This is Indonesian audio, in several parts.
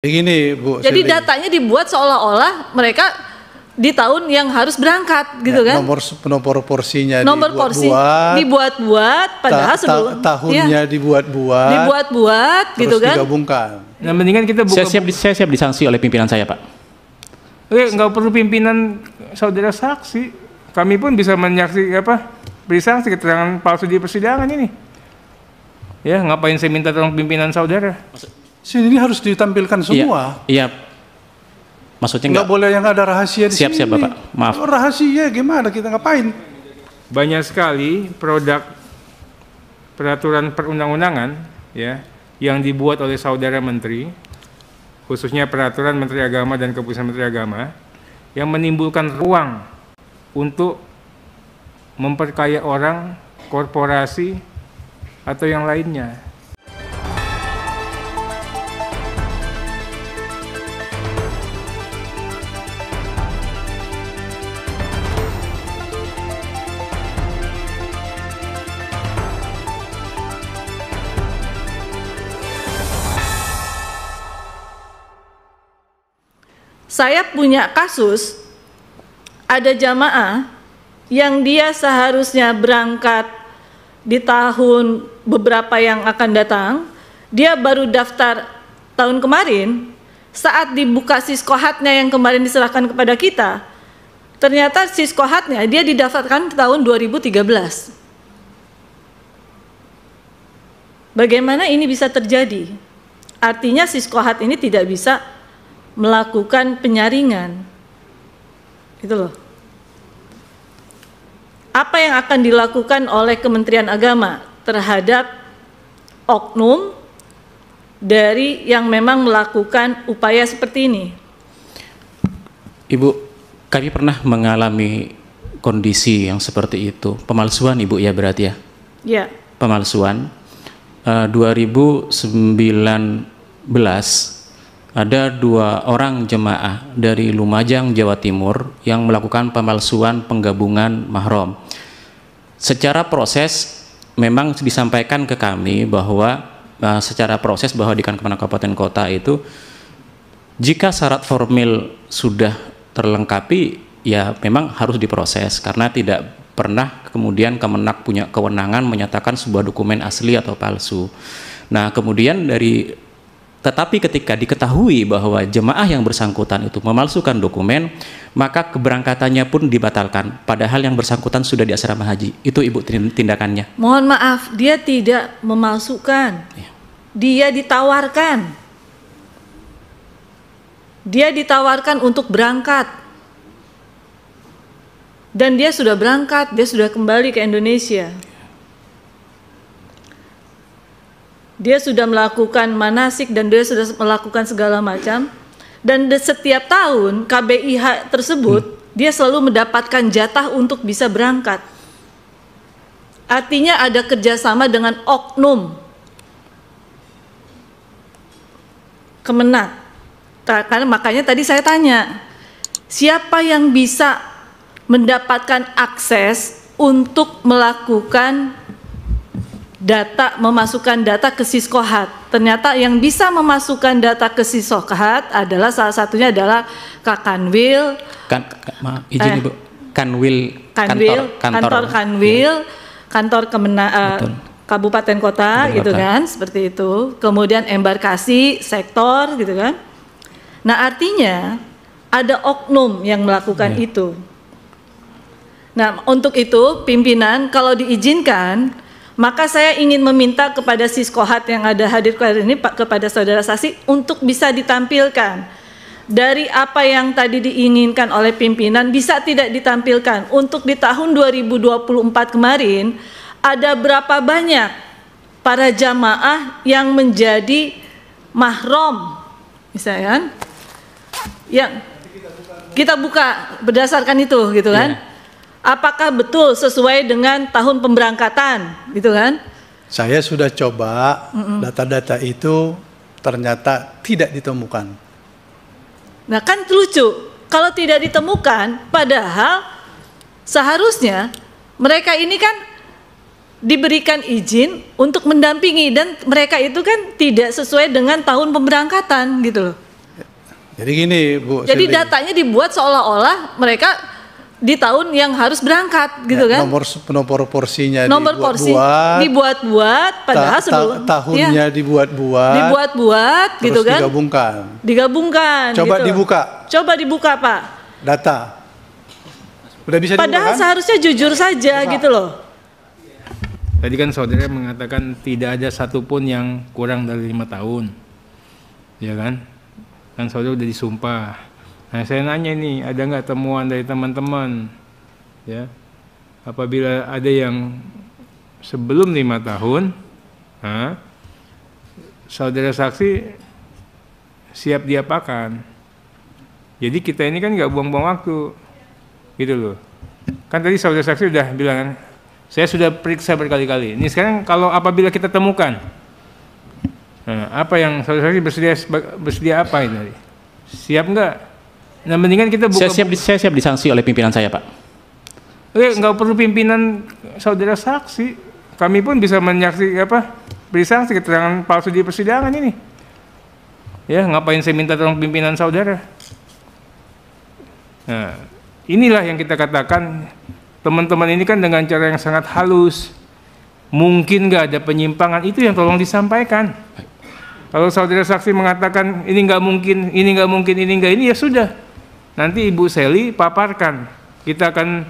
Begini Bu. Jadi datanya dibuat seolah-olah mereka di tahun yang harus berangkat, gitu kan? Nomor porsinya dibuat-buat, padahal sebelum tahunnya dibuat-buat, gitu kan? Digabungkan. Nah, mendingan kita buka. Saya siap disanksi oleh pimpinan saya, Pak. Nggak perlu pimpinan saudara saksi. Kami pun bisa beri sanksi keterangan palsu di persidangan ini. Ya, ngapain saya minta tolong pimpinan saudara? Sini ini harus ditampilkan semua. Iya. Maksudnya nggak boleh yang ada rahasia di sini. Siap, Bapak. Maaf. Kalau rahasia gimana kita ngapain? Banyak sekali produk peraturan perundang-undangan ya yang dibuat oleh saudara menteri, khususnya peraturan Menteri Agama dan keputusan Menteri Agama, yang menimbulkan ruang untuk memperkaya orang, korporasi, atau yang lainnya. Saya punya kasus, ada jamaah yang dia seharusnya berangkat di tahun beberapa yang akan datang, dia baru daftar tahun kemarin, saat dibuka siskohatnya yang kemarin diserahkan kepada kita, ternyata siskohatnya dia didaftarkan tahun 2013. Bagaimana ini bisa terjadi? Artinya siskohat ini tidak bisa melakukan penyaringan, itu loh. Apa yang akan dilakukan oleh Kementerian Agama terhadap oknum dari yang memang melakukan upaya seperti ini? Ibu, kami pernah mengalami kondisi yang seperti itu, pemalsuan Ibu ya berarti ya? Ya. Pemalsuan. 2019 ada 2 orang jemaah dari Lumajang, Jawa Timur yang melakukan pemalsuan penggabungan mahram. Secara proses memang disampaikan ke kami bahwa secara proses bahwa di Kemenak Kabupaten Kota itu jika syarat formil sudah terlengkapi ya memang harus diproses, karena tidak pernah kemudian Kemenak punya kewenangan menyatakan sebuah dokumen asli atau palsu. Nah, kemudian tetapi ketika diketahui bahwa jemaah yang bersangkutan itu memalsukan dokumen, maka keberangkatannya pun dibatalkan, padahal yang bersangkutan sudah di asrama haji. Itu Ibu tindakannya. Mohon maaf, dia tidak memalsukan. Dia ditawarkan. Dia ditawarkan untuk berangkat. Dan dia sudah berangkat, dia sudah kembali ke Indonesia. Dia sudah melakukan manasik dan dia sudah melakukan segala macam. Dan setiap tahun KBIH tersebut dia selalu mendapatkan jatah untuk bisa berangkat. Artinya ada kerjasama dengan oknum Kemenak. Karena makanya tadi saya tanya, siapa yang bisa mendapatkan akses untuk melakukan data, memasukkan data ke siskohat? Ternyata yang bisa memasukkan data ke siskohat adalah salah satunya adalah Kak Kanwil, kantor Kemenak Kabupaten Kota, gitu kan, seperti itu. Kemudian embarkasi sektor, gitu kan. Nah, artinya ada oknum yang melakukan itu. Nah, untuk itu pimpinan kalau diizinkan, maka saya ingin meminta kepada siskohat yang ada hadir hari ini, Pak, kepada saudara saksi untuk bisa ditampilkan dari apa yang tadi diinginkan oleh pimpinan bisa tidak ditampilkan. Untuk di tahun 2024 kemarin ada berapa banyak para jamaah yang menjadi mahram, misalnya, yang kita buka berdasarkan itu, gitu kan? Apakah betul sesuai dengan tahun pemberangkatan, gitu kan? Saya sudah coba data-data itu, ternyata tidak ditemukan. Nah, kan lucu, kalau tidak ditemukan, padahal seharusnya mereka ini kan diberikan izin untuk mendampingi, dan mereka itu kan tidak sesuai dengan tahun pemberangkatan, gitu loh. Jadi gini Bu. Jadi Sili. datanya dibuat seolah-olah mereka di tahun yang harus berangkat gitu Ya, kan? Nomor porsinya Nomor porsi dibuat-buat, padahal sebelum tahunnya dibuat-buat terus gitu kan? Digabungkan. Coba gitu. dibuka. Dibuka Pak. Data. Udah bisa dibuka Padahal kan? seharusnya jujur saja gitu loh. Tadi kan saudara mengatakan tidak ada satupun yang kurang dari 5 tahun, ya kan? Kan saudara udah disumpah. Nah saya nanya nih, ada nggak temuan dari teman-teman, ya? Apabila ada yang sebelum 5 tahun, saudara saksi siap diapakan? Jadi kita ini kan nggak buang-buang waktu, gitu loh. Kan tadi saudara saksi udah bilang kan, saya sudah periksa berkali-kali. Ini sekarang kalau apabila kita temukan, apa yang saudara saksi bersedia apa ini? Siap nggak? Nah mendingan kita buka. Saya siap disanksi oleh pimpinan saya, Pak. Oke, nggak perlu pimpinan saudara saksi. Kami pun bisa beri sanksi keterangan palsu di persidangan ini. Ya, ngapain saya minta tolong pimpinan saudara? Nah, inilah yang kita katakan. Teman-teman ini kan dengan cara yang sangat halus, mungkin nggak ada penyimpangan, itu yang tolong disampaikan. Kalau saudara saksi mengatakan ini nggak mungkin, ini nggak mungkin, ini nggak ini, ya sudah. Nanti Ibu Seli paparkan, kita akan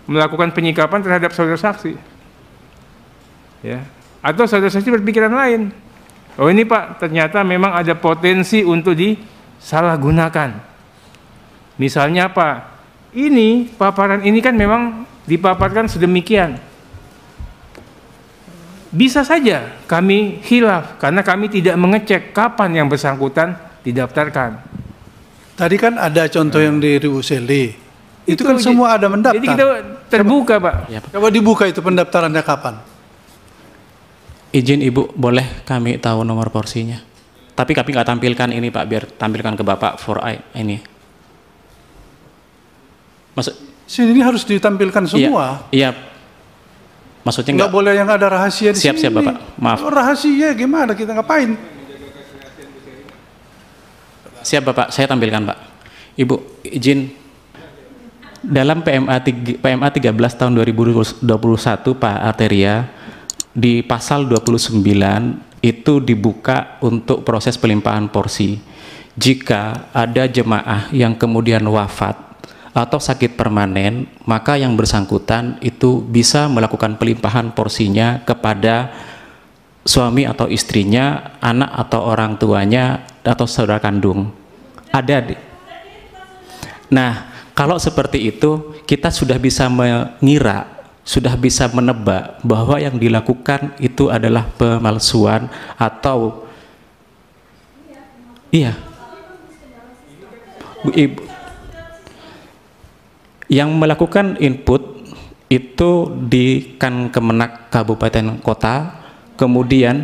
melakukan penyikapan terhadap saudara saksi. Ya. Atau saudara saksi berpikiran lain. Oh ini Pak, ternyata memang ada potensi untuk disalahgunakan. Misalnya apa? Ini paparan ini kan memang dipaparkan sedemikian. Bisa saja kami khilaf karena kami tidak mengecek kapan yang bersangkutan didaftarkan. Tadi kan ada contoh yang di Ibu Seli. Itu kan semua ada mendaftar. Jadi kita terbuka, Pak. Ya, Pak. Coba dibuka itu pendaftarannya kapan? Izin Ibu, boleh kami tahu nomor porsinya? Tapi kami nggak tampilkan ini Pak, biar tampilkan ke Bapak for ini. Sini ini harus ditampilkan semua. Iya. Maksudnya nggak boleh yang ada rahasia di sini. Siap Bapak, maaf. Oh, rahasia gimana, kita ngapain? Siap Bapak, saya tampilkan Pak. Ibu, izin. Dalam PMA 13 tahun 2021 Pak Arteria, di pasal 29 itu dibuka untuk proses pelimpahan porsi. Jika ada jemaah yang kemudian wafat atau sakit permanen, maka yang bersangkutan itu bisa melakukan pelimpahan porsinya kepada suami atau istrinya, anak atau orang tuanya, atau saudara kandung. Nah, kalau seperti itu, kita sudah bisa mengira, sudah bisa menebak bahwa yang dilakukan itu adalah pemalsuan atau Ibu, yang melakukan input itu di Kemenak Kabupaten Kota, kemudian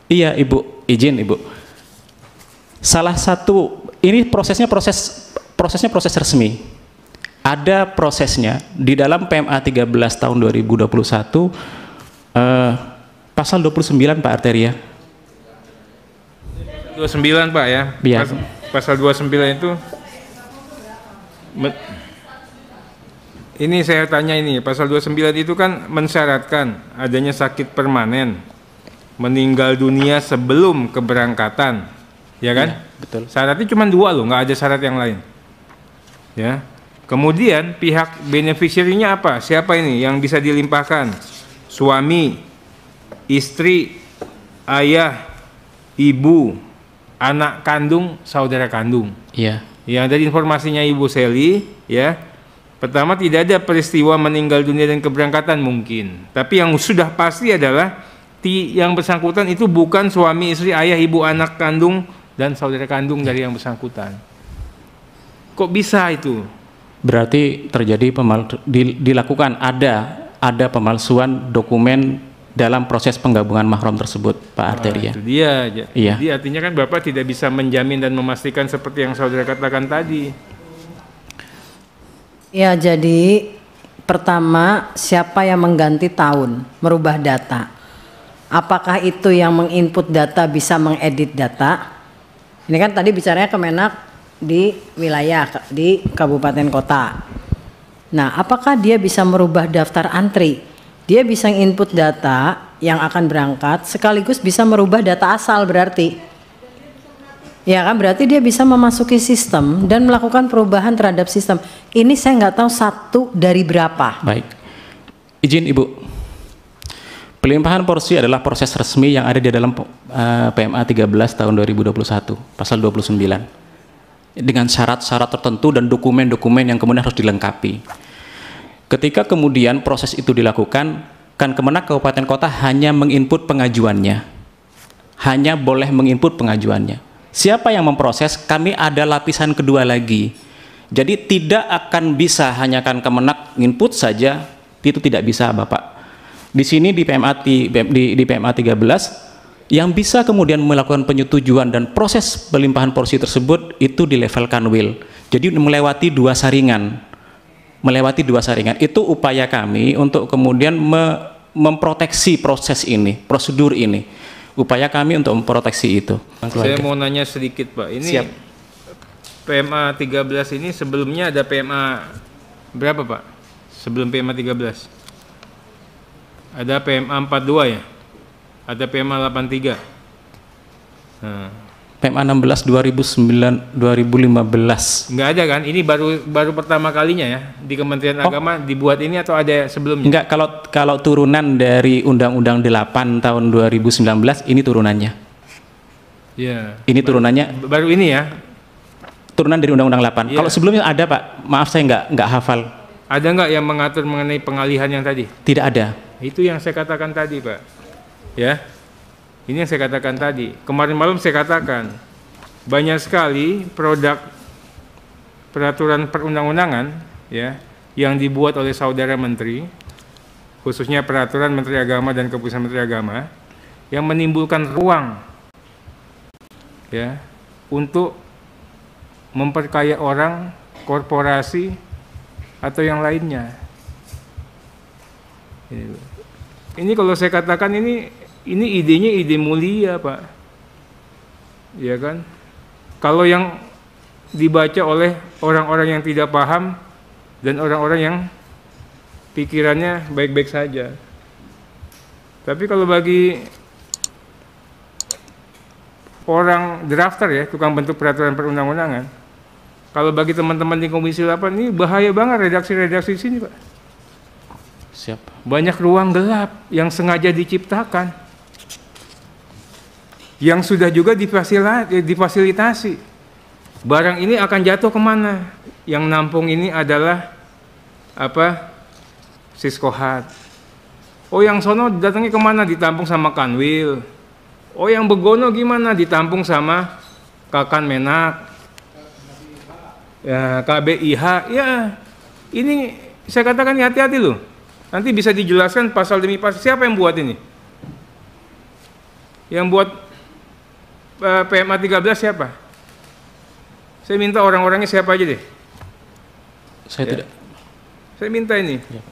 Ibu, izin Ibu. Salah satu ini prosesnya proses resmi. Ada prosesnya di dalam PMA 13 tahun 2021 pasal 29 Pak Arteria. 29 Pak ya. Iya. Pasal 29 itu ini saya tanya ini, pasal 29 itu kan mensyaratkan adanya sakit permanen, meninggal dunia sebelum keberangkatan, ya kan? Ya, betul. Syaratnya cuma 2 loh, nggak ada syarat yang lain. Ya. Kemudian pihak beneficiary-nya apa? Siapa ini yang bisa dilimpahkan? Suami, istri, ayah, ibu, anak kandung, saudara kandung. Iya. Ya, dari informasinya Ibu Seli, ya. Pertama, tidak ada peristiwa meninggal dunia dan keberangkatan mungkin. Tapi yang sudah pasti adalah yang bersangkutan itu bukan suami, istri, ayah, ibu, anak kandung dan saudara kandung dari yang bersangkutan. Kok bisa itu? Berarti terjadi dilakukan ada pemalsuan dokumen dalam proses penggabungan mahram tersebut, Pak Arteria. Itu dia. Iya. Jadi artinya kan Bapak tidak bisa menjamin dan memastikan seperti yang saudara katakan tadi. Ya, jadi pertama siapa yang mengganti tahun, merubah data? Apakah itu yang menginput data bisa mengedit data? Ini kan tadi bicaranya Kemenak di wilayah, di kabupaten kota. Nah, apakah dia bisa merubah daftar antri? Dia bisa input data yang akan berangkat, sekaligus bisa merubah data asal berarti. Ya kan, berarti dia bisa memasuki sistem dan melakukan perubahan terhadap sistem. Ini saya nggak tahu satu dari berapa. Baik, izin Ibu. Pelimpahan porsi adalah proses resmi yang ada di dalam PMA 13 tahun 2021, pasal 29. Dengan syarat-syarat tertentu dan dokumen-dokumen yang kemudian harus dilengkapi. Ketika kemudian proses itu dilakukan, kan Kemenak Kabupaten Kota hanya menginput pengajuannya. Hanya boleh menginput pengajuannya. Siapa yang memproses? Kami ada lapisan kedua lagi. Jadi tidak akan bisa hanya kan Kemenak input saja, itu tidak bisa Bapak. Di sini di PMA 13 yang bisa kemudian melakukan penyetujuan dan proses pelimpahan porsi tersebut itu di level Kanwil. Jadi melewati dua saringan. Itu upaya kami untuk kemudian memproteksi proses ini, prosedur ini. Upaya kami untuk memproteksi itu. Saya mau nanya sedikit Pak. Ini Siap. PMA 13 ini sebelumnya ada PMA berapa Pak? Sebelum PMA 13? Ada PMA 42 ya? Ada PMA 83. Nah. PMA 16 2015. Enggak ada kan? Ini baru pertama kalinya ya di Kementerian Agama dibuat ini atau ada sebelumnya? Enggak, kalau turunan dari Undang-Undang 8 tahun 2019 ini turunannya. Ya. Ini turunannya Baru ini ya? turunan dari Undang-Undang 8. Ya. Kalau sebelumnya ada Pak, maaf saya enggak hafal. Ada nggak yang mengatur mengenai pengalihan yang tadi? Tidak ada. Itu yang saya katakan tadi Pak. Ya. Ini yang saya katakan tadi. Kemarin malam saya katakan banyak sekali produk peraturan perundang-undangan ya yang dibuat oleh saudara menteri, khususnya peraturan Menteri Agama dan keputusan Menteri Agama yang menimbulkan ruang ya untuk memperkaya orang, korporasi atau yang lainnya. Ini kalau saya katakan ini idenya ide mulia Pak, ya kan? Kalau yang dibaca oleh orang-orang yang tidak paham dan orang-orang yang pikirannya baik-baik saja. Tapi kalau bagi orang drafter ya, tukang bentuk peraturan perundang-undangan, kalau bagi teman-teman di Komisi 8 ini bahaya banget redaksi-redaksi di sini Pak. Siap. Banyak ruang gelap yang sengaja diciptakan, yang sudah juga difasilitasi. Barang ini akan jatuh kemana? Yang nampung ini adalah apa? Siskohat. Oh yang sono datangnya kemana? Ditampung sama Kanwil. Oh yang begono gimana? Ditampung sama Kakan Menak. Ya KBIH. Ya ini saya katakan hati-hati loh. Nanti bisa dijelaskan pasal demi pasal. Siapa yang buat ini? Yang buat PMA 13 siapa? Saya minta orang-orangnya siapa aja deh. Saya tidak. Saya minta ini. Ya.